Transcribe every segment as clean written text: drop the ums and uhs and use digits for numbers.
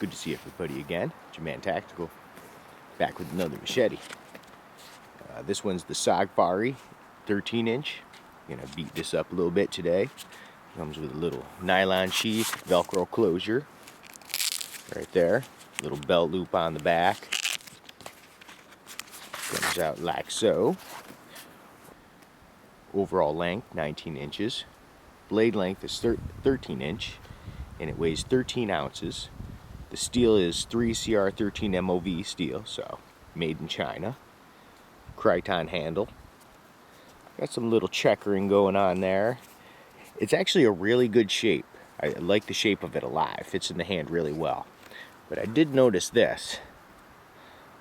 Good to see everybody again. It's your man Tactical, back with another machete. This one's the sogfari 13-inch. I'm gonna beat this up a little bit today. Comes with a little nylon sheath, Velcro closure, right there. Little belt loop on the back. Comes out like so. Overall length 19 inches. Blade length is 13 inch, and it weighs 13 ounces. The steel is 3CR13 MOV steel, so made in China. Criton handle. Got some little checkering going on there. It's actually a really good shape. I like the shape of it a lot. It fits in the hand really well. But I did notice this.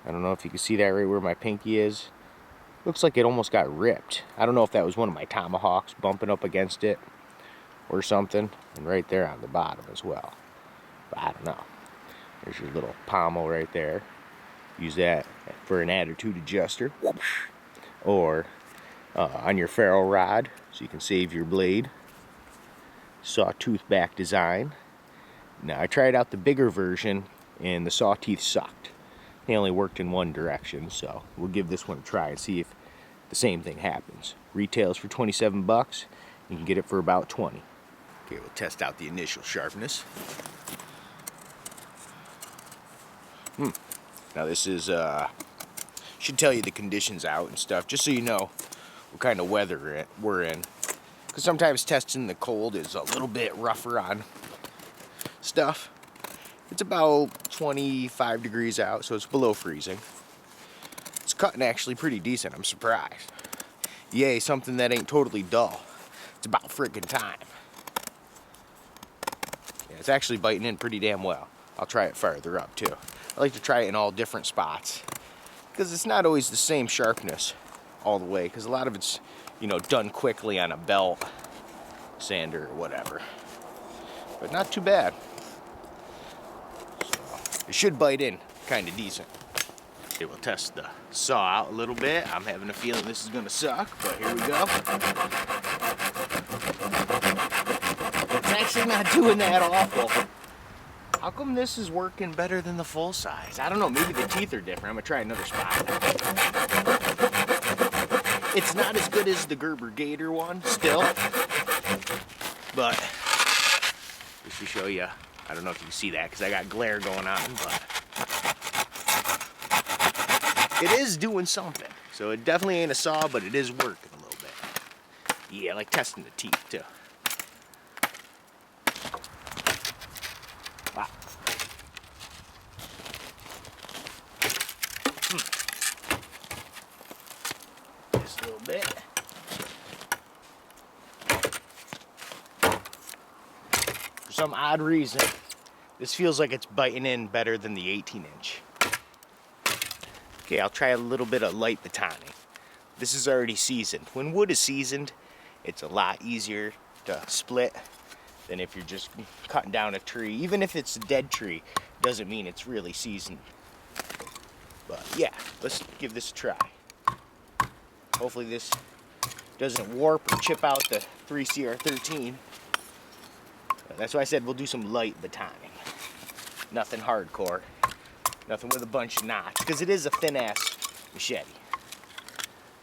I don't know if you can see that right where my pinky is. Looks like it almost got ripped. I don't know if that was one of my tomahawks bumping up against it or something. And right there on the bottom as well. But I don't know. There's your little pommel right there. Use that for an attitude adjuster. Or on your ferro rod so you can save your blade. Sawtooth back design. Now I tried out the bigger version and the saw teeth sucked. They only worked in one direction, so we'll give this one a try and see if the same thing happens. Retails for 27 bucks. You can get it for about 20. Okay, we'll test out the initial sharpness. Now this is, should tell you the conditions out and stuff, just so you know what kind of weather we're in. Because sometimes testing the cold is a little bit rougher on stuff. It's about 25 degrees out, so it's below freezing. It's cutting actually pretty decent, I'm surprised. Yay, something that ain't totally dull. It's about freaking time. Yeah, it's actually biting in pretty damn well. I'll try it farther up too. I like to try it in all different spots, because it's not always the same sharpness all the way, because a lot of it's, done quickly on a belt sander or whatever. But not too bad. So, it should bite in kind of decent. Okay, we'll test the saw out a little bit. I'm having a feeling this is going to suck, but here we go. It's actually not doing that awful. How come this is working better than the full size? I don't know, maybe the teeth are different. I'm gonna try another spot. It's not as good as the Gerber Gator one, still. But, just to show you, I don't know if you can see that because I got glare going on, but it is doing something. So it definitely ain't a saw, but it is working a little bit. Yeah, I like testing the teeth too. Wow. Just a little bit. For some odd reason, this feels like it's biting in better than the 18-inch. Okay, I'll try a little bit of light batoning. This is already seasoned. When wood is seasoned, it's a lot easier to split than if you're just cutting down a tree. Even if it's a dead tree, doesn't mean it's really seasoned. But yeah, let's give this a try. Hopefully this doesn't warp or chip out the 3CR13. That's why I said we'll do some light batoning. Nothing hardcore. Nothing with a bunch of knots, because it is a thin-ass machete.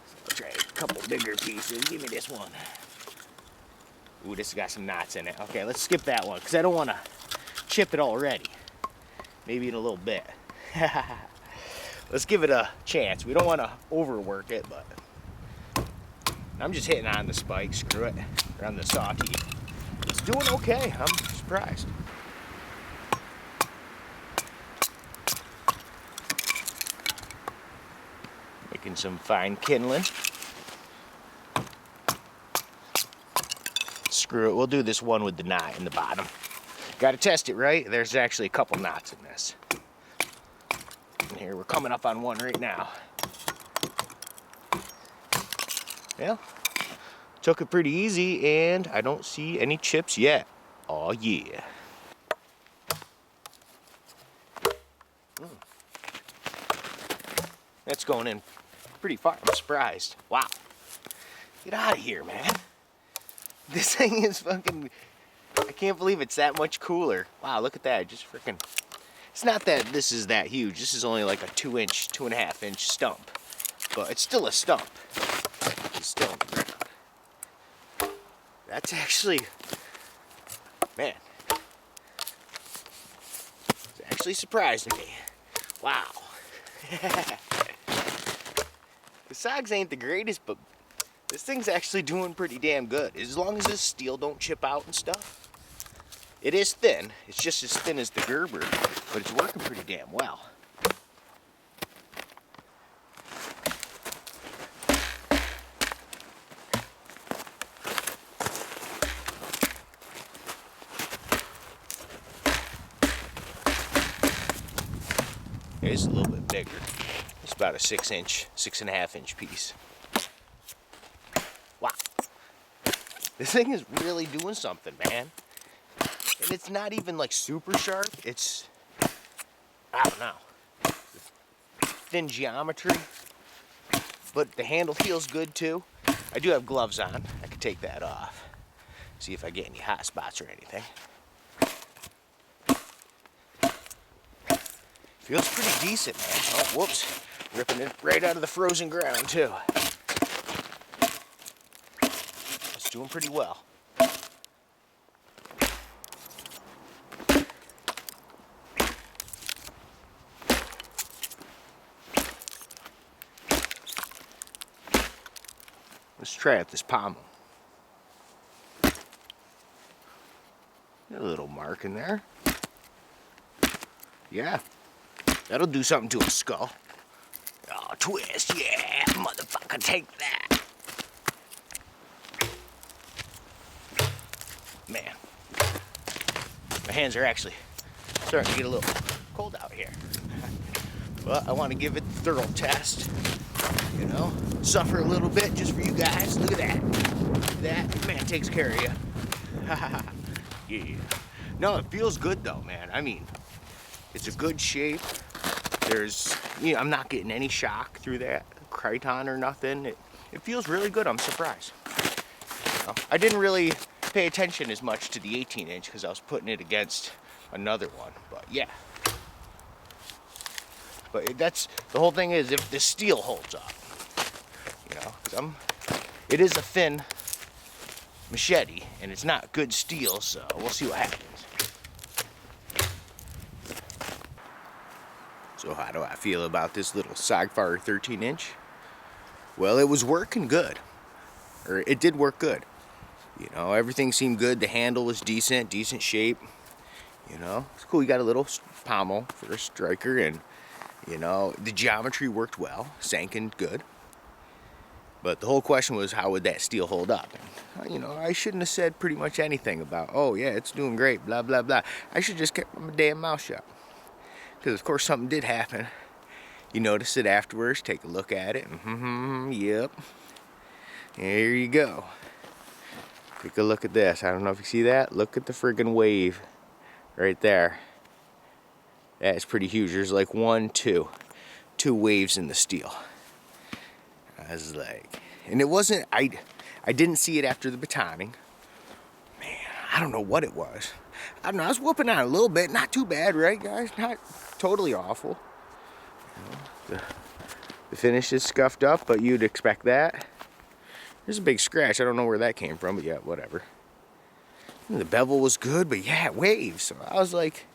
So I'll try a couple bigger pieces. Give me this one. Ooh, this has got some knots in it. Okay, let's skip that one, because I don't want to chip it already. Maybe in a little bit. Let's give it a chance. We don't want to overwork it, but I'm just hitting on the spike. Screw it. Or on the saw teeth. It's doing okay. I'm surprised. Making some fine kindling. Screw it, we'll do this one with the knot in the bottom. Gotta test it, right? There's actually a couple knots in this. And here, we're coming up on one right now. Well, took it pretty easy, and I don't see any chips yet. Oh yeah. That's going in pretty far. I'm surprised. Wow. Get out of here, man. This thing is fucking... I can't believe it's that much cooler. Wow, look at that. Just freaking It's not that this is that huge. This is only like a 2-inch, 2.5-inch stump. But it's still a stump. It's still on the ground. That's actually, man, it's actually surprising me. Wow. The sogs ain't the greatest, but this thing's actually doing pretty damn good. As long as this steel don't chip out and stuff. It is thin. It's just as thin as the Gerber, but it's working pretty damn well. It's a little bit bigger. It's about a 6-inch, 6.5-inch piece. Wow. This thing is really doing something, man. And it's not even like super sharp. It's, I don't know, thin geometry. But the handle feels good too. I do have gloves on. I could take that off. See if I get any hot spots or anything. Feels pretty decent, man. Oh, whoops. Ripping it right out of the frozen ground, too. It's doing pretty well. Let's try out this pommel. A little mark in there. Yeah. That'll do something to a skull. Oh, twist, yeah, motherfucker, take that. Man, my hands are actually starting to get a little cold out here. But I want to give it a thorough test. You know, suffer a little bit just for you guys. Look at that. That man takes care of you. Yeah. No, it feels good though, man. I mean, it's a good shape. There's, you know, I'm not getting any shock through that Crichton or nothing. It feels really good. I'm surprised. You know, I didn't really pay attention as much to the 18-inch because I was putting it against another one. But yeah. But that's the whole thing is if the steel holds up. You know, 'cause it is a thin machete and it's not good steel, so we'll see what happens. So how do I feel about this little sogfari 13-inch? Well, it was working good. Or it did work good. You know, everything seemed good. The handle was decent shape. You know, it's cool. You got a little pommel for a striker, and you know, the geometry worked well, sank in good. But the whole question was, how would that steel hold up? And, you know, I shouldn't have said pretty much anything about, oh yeah, it's doing great, blah, blah, blah. I should just kept my damn mouth shut. Because of course something did happen. You notice it afterwards, take a look at it. Yep. There you go. Take a look at this. I don't know if you see that. Look at the friggin' wave right there. That's pretty huge. There's like two waves in the steel. I was like, and it wasn't, I didn't see it after the batoning. Man, I don't know what it was. I don't know, I was whooping on a little bit. Not too bad, right, guys? Not totally awful. You know, the finish is scuffed up, but you'd expect that. There's a big scratch. I don't know where that came from, but yeah, whatever. And the bevel was good, but yeah, it waves. So I was like,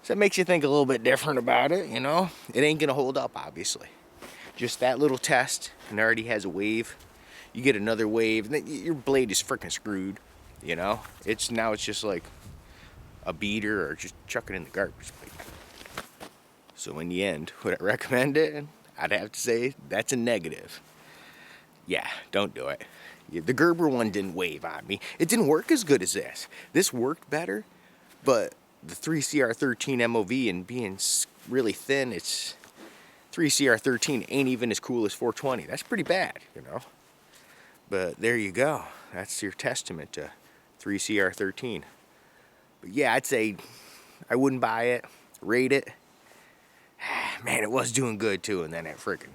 so that makes you think a little bit different about it, you know? It ain't gonna hold up, obviously. Just that little test, and it already has a wave. You get another wave, and then your blade is freaking screwed, you know? Now it's just like a beater or just chuck it in the garbage. So in the end, would I recommend it? I'd have to say that's a negative. Yeah, don't do it. The Gerber one didn't wave on me. It didn't work as good as this. This worked better, but the 3CR13 MOV and being really thin, it's 3CR13 ain't even as cool as 420. That's pretty bad, you know. But there you go. That's your testament to 3CR13. But yeah, I'd say I wouldn't buy it, rate it. Man, it was doing good too, and then it freaking.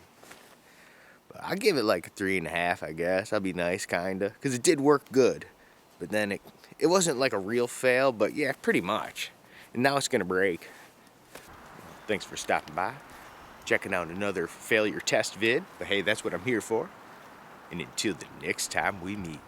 But I'll give it like a 3.5, I guess. I'll be nice, kinda, because it did work good. But then it wasn't like a real fail, but yeah, pretty much. And now it's gonna break. Thanks for stopping by, checking out another failure test vid. But hey, that's what I'm here for. And until the next time we meet.